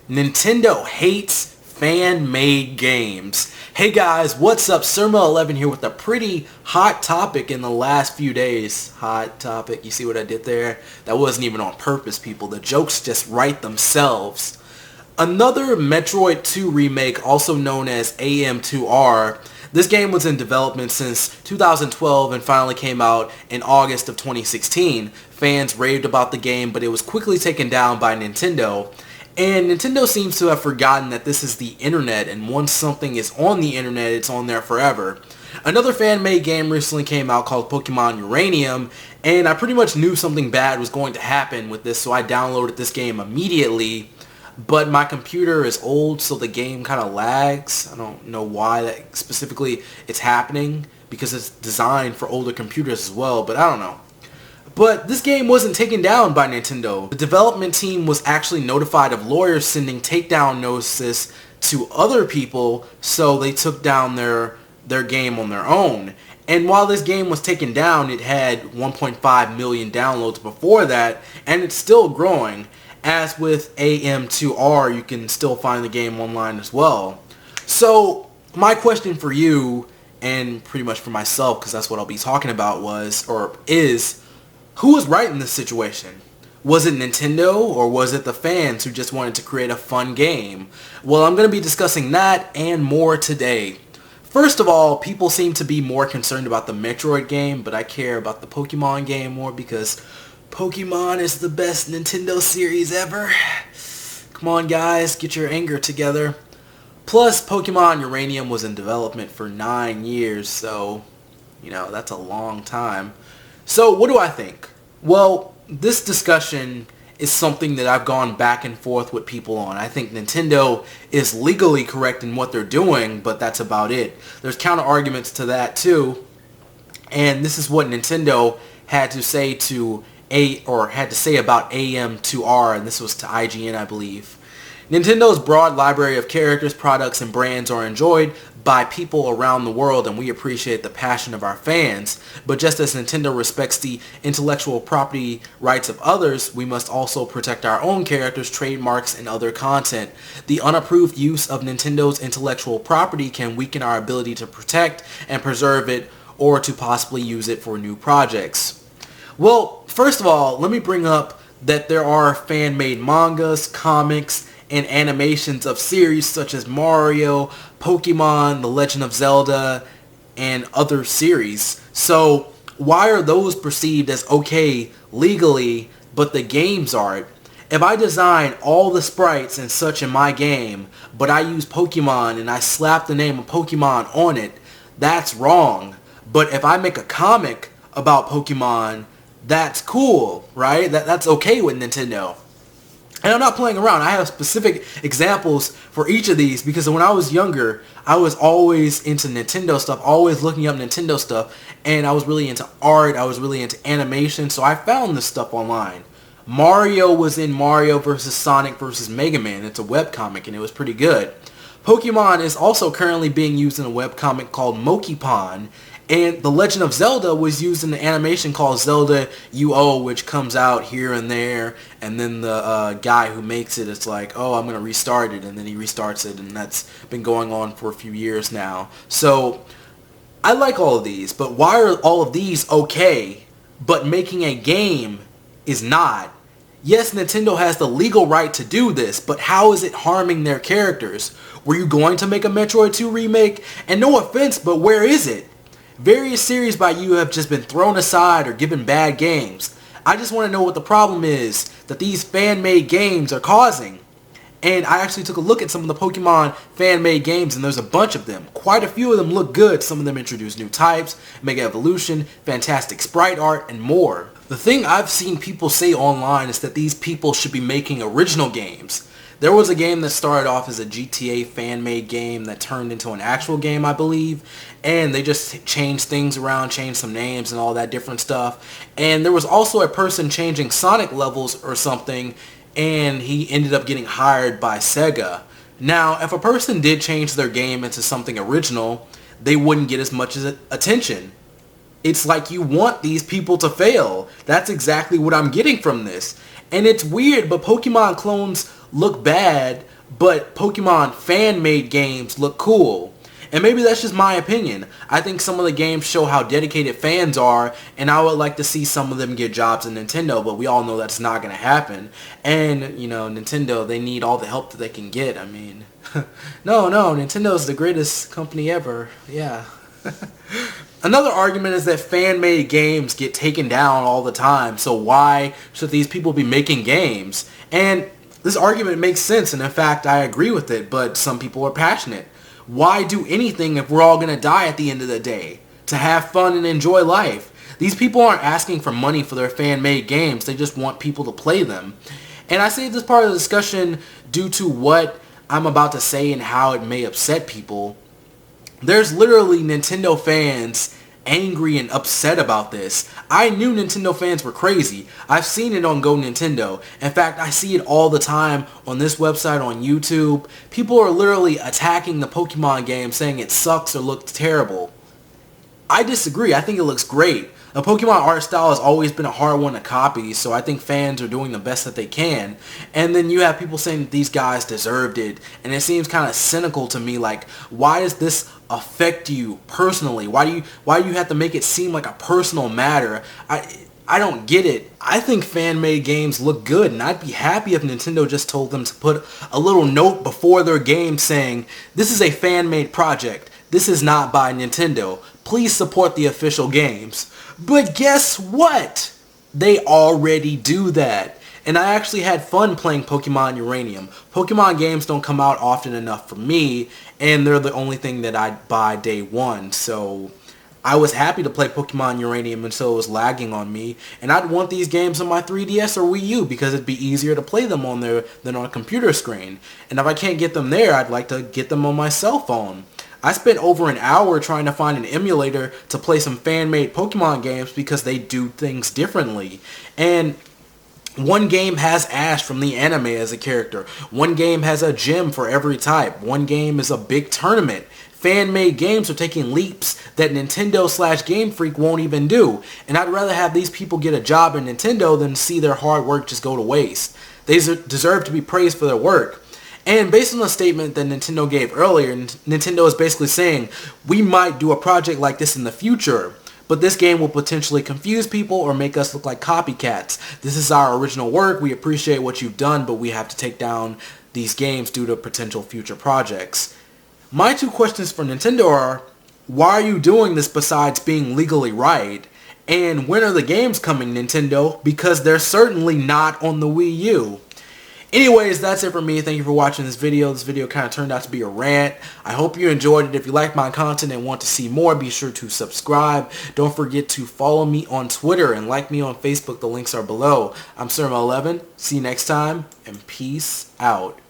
Nintendo hates fan-made games. Hey guys, what's up? Surma11 here with a pretty hot topic in the last few days. Hot topic, you see what I did there? That wasn't even on purpose, people. The jokes just write themselves. Another Metroid 2 remake, also known as AM2R. This game was in development since 2012 and finally came out in August of 2016. Fans raved about the game, but it was quickly taken down by Nintendo. And Nintendo seems to have forgotten that this is the internet, and once something is on the internet, it's on there forever. Another fan-made game recently came out called Pokemon Uranium, and I pretty much knew something bad was going to happen with this, so I downloaded this game immediately. But my computer is old, so the game kind of lags. I don't know why that specifically it's happening, because it's designed for older computers as well, but I don't know. But this game wasn't taken down by Nintendo. The development team was actually notified of lawyers sending takedown notices to other people, so they took down their game on their own. And while this game was taken down, it had 1.5 million downloads before that, and it's still growing. As with AM2R, you can still find the game online as well. So my question for you, and pretty much for myself, because that's what I'll be talking about, is who was right in this situation? Was it Nintendo, or was it the fans who just wanted to create a fun game? Well, I'm going to be discussing that and more today. First of all, people seem to be more concerned about the Metroid game, but I care about the Pokemon game more because Pokemon is the best Nintendo series ever. Come on guys, get your anger together. Plus, Pokemon Uranium was in development for 9 years, so, that's a long time. So, what do I think? Well, this discussion is something that I've gone back and forth with people on. I think Nintendo is legally correct in what they're doing, but that's about it. There's counter arguments to that too, and this is what Nintendo had to say about AM2R, and this was to IGN, I believe. Nintendo's broad library of characters, products, and brands are enjoyed by people around the world, and we appreciate the passion of our fans. But just as Nintendo respects the intellectual property rights of others, we must also protect our own characters, trademarks, and other content. The unapproved use of Nintendo's intellectual property can weaken our ability to protect and preserve it, or to possibly use it for new projects. Well, first of all, let me bring up that there are fan-made mangas, comics, and animations of series such as Mario, Pokemon, The Legend of Zelda, and other series. So why are those perceived as okay legally, but the games aren't? If I design all the sprites and such in my game, but I use Pokemon and I slap the name of Pokemon on it, that's wrong. But if I make a comic about Pokemon, that's cool, right? That's okay with Nintendo. And I'm not playing around. I have specific examples for each of these because when I was younger, I was always into Nintendo stuff, always looking up Nintendo stuff, and I was really into art, I was really into animation, so I found this stuff online. Mario was in Mario vs. Sonic vs. Mega Man. It's a webcomic, and it was pretty good. Pokemon is also currently being used in a webcomic called Mokipon, and The Legend of Zelda was used in the animation called Zelda UO, which comes out here and there, and then the guy who makes it, it's like, oh, I'm going to restart it, and then he restarts it, and that's been going on for a few years now. So, I like all of these, but why are all of these okay, but making a game is not? Yes, Nintendo has the legal right to do this, but how is it harming their characters? Were you going to make a Metroid 2 remake? And no offense, but where is it? Various series by you have just been thrown aside or given bad games. I just want to know what the problem is that these fan-made games are causing. And I actually took a look at some of the Pokemon fan-made games, and there's a bunch of them. Quite a few of them look good. Some of them introduce new types, Mega Evolution, fantastic sprite art, and more. The thing I've seen people say online is that these people should be making original games. There was a game that started off as a GTA fan-made game that turned into an actual game, I believe, and they just changed things around, changed some names and all that different stuff. And there was also a person changing Sonic levels or something, and he ended up getting hired by Sega. Now, if a person did change their game into something original, they wouldn't get as much attention. It's like you want these people to fail. That's exactly what I'm getting from this. And it's weird, but Pokemon clones look bad, but Pokemon fan-made games look cool. And maybe that's just my opinion. I think some of the games show how dedicated fans are, and I would like to see some of them get jobs in Nintendo, but we all know that's not going to happen. And, you know, Nintendo, they need all the help that they can get. I mean, no, Nintendo's the greatest company ever. Yeah. Another argument is that fan-made games get taken down all the time, so why should these people be making games? And this argument makes sense, and in fact, I agree with it, but some people are passionate. Why do anything if we're all going to die at the end of the day? To have fun and enjoy life. These people aren't asking for money for their fan-made games, they just want people to play them. And I say this part of the discussion due to what I'm about to say and how it may upset people. There's literally Nintendo fans angry and upset about this. I knew Nintendo fans were crazy. I've seen it on Go Nintendo. In fact, I see it all the time on this website, on YouTube. People are literally attacking the Pokemon game, saying it sucks or looks terrible. I disagree. I think it looks great. The Pokemon art style has always been a hard one to copy, so I think fans are doing the best that they can. And then you have people saying that these guys deserved it, and it seems kind of cynical to me. Like, why does this affect you personally? Why do you have to make it seem like a personal matter? I don't get it. I think fan-made games look good, and I'd be happy if Nintendo just told them to put a little note before their game saying, this is a fan-made project. This is not by Nintendo. Please support the official games. But guess what? They already do that. And I actually had fun playing Pokemon Uranium. Pokemon games don't come out often enough for me, and they're the only thing that I buy day one. So I was happy to play Pokemon Uranium until it was lagging on me. And I'd want these games on my 3DS or Wii U because it'd be easier to play them on there than on a computer screen. And if I can't get them there, I'd like to get them on my cell phone. I spent over an hour trying to find an emulator to play some fan-made Pokemon games because they do things differently. And one game has Ash from the anime as a character. One game has a gym for every type. One game is a big tournament. Fan-made games are taking leaps that Nintendo/Game Freak won't even do. And I'd rather have these people get a job in Nintendo than see their hard work just go to waste. They deserve to be praised for their work. And based on the statement that Nintendo gave earlier, Nintendo is basically saying, we might do a project like this in the future, but this game will potentially confuse people or make us look like copycats. This is our original work, we appreciate what you've done, but we have to take down these games due to potential future projects. My two questions for Nintendo are, why are you doing this besides being legally right? And when are the games coming, Nintendo? Because they're certainly not on the Wii U. Anyways, that's it for me. Thank you for watching this video. This video kind of turned out to be a rant. I hope you enjoyed it. If you like my content and want to see more, be sure to subscribe. Don't forget to follow me on Twitter and like me on Facebook. The links are below. I'm Surma11. See you next time, and peace out.